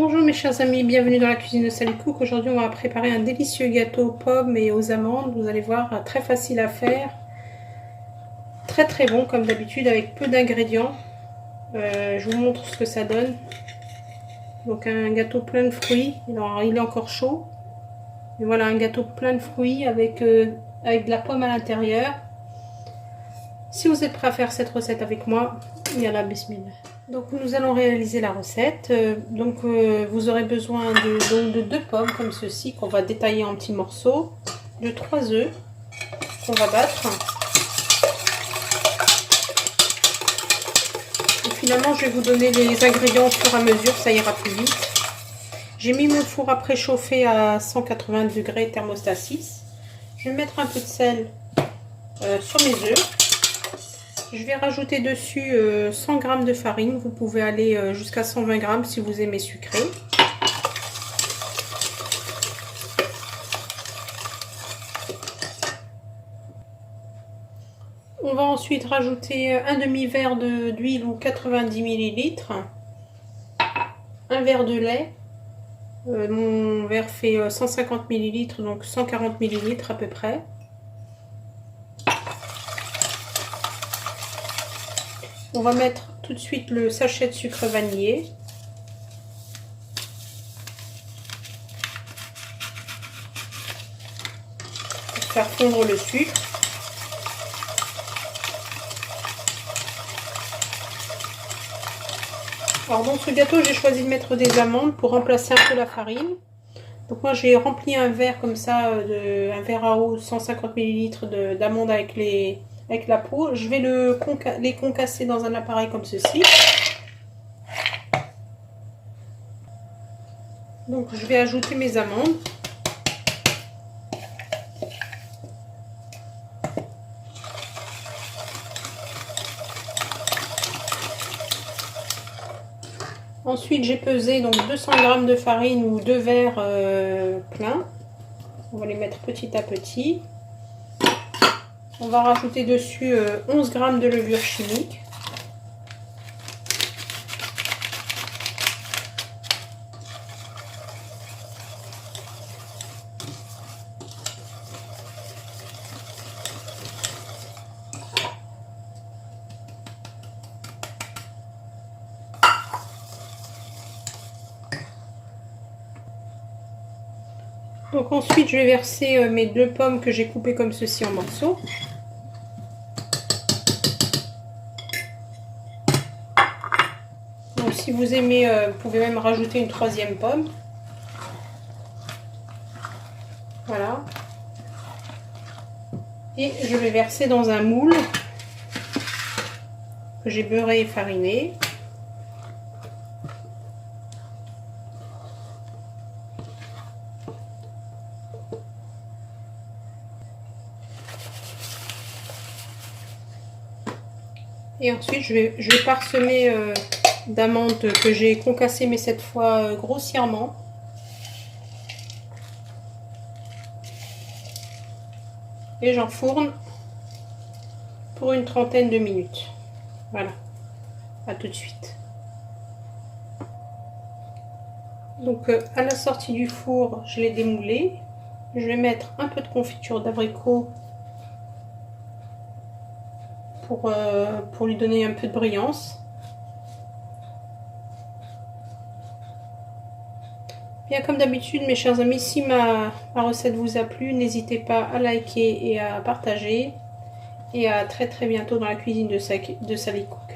Bonjour mes chers amis, bienvenue dans la cuisine de Sally Cook. Aujourd'hui on va préparer un délicieux gâteau aux pommes et aux amandes. Vous allez voir, très facile à faire, très bon comme d'habitude avec peu d'ingrédients. Je vous montre ce que ça donne. Donc un gâteau plein de fruits, alors, il est encore chaud. Et voilà, un gâteau plein de fruits avec de la pomme à l'intérieur. Si vous êtes prêt à faire cette recette avec moi, yallah bismillah. Donc nous allons réaliser la recette. Vous aurez besoin de 2 pommes comme ceci qu'on va détailler en petits morceaux, de 3 œufs qu'on va battre. Et finalement je vais vous donner les ingrédients au fur et à mesure, ça ira plus vite. J'ai mis mon four à préchauffer à 180 degrés thermostat 6. Je vais mettre un peu de sel sur mes œufs. Je vais rajouter dessus 100 g de farine. Vous pouvez aller jusqu'à 120 g si vous aimez sucré. On va ensuite rajouter un demi-verre d'huile ou 90 ml. Un verre de lait. Mon verre fait 150 ml, donc 140 ml à peu près. On va mettre tout de suite le sachet de sucre vanillé. Pour faire fondre le sucre. Alors dans ce gâteau, j'ai choisi de mettre des amandes pour remplacer un peu la farine. Donc moi j'ai rempli un verre comme ça, un verre à eau 150 ml d'amandes avec la peau. Je vais les concasser dans un appareil comme ceci. Donc je vais ajouter mes amandes. Ensuite j'ai pesé donc 200 g de farine ou 2 verres pleins. On va les mettre petit à petit. On va rajouter dessus 11 g de levure chimique. Donc ensuite je vais verser mes 2 pommes que j'ai coupées comme ceci en morceaux. Donc si vous aimez, vous pouvez même rajouter une 3e pomme. Voilà. Et je vais verser dans un moule que j'ai beurré et fariné. Et ensuite, je vais parsemer d'amandes que j'ai concassées, mais cette fois grossièrement. Et j'enfourne pour une trentaine de minutes. Voilà. À tout de suite. Donc, à la sortie du four, je l'ai démoulé. Je vais mettre un peu de confiture d'abricot pour lui donner un peu de brillance. Bien comme d'habitude mes chers amis, si ma recette vous a plu, n'hésitez pas à liker et à partager. Et à très bientôt dans la cuisine de Sally Cook.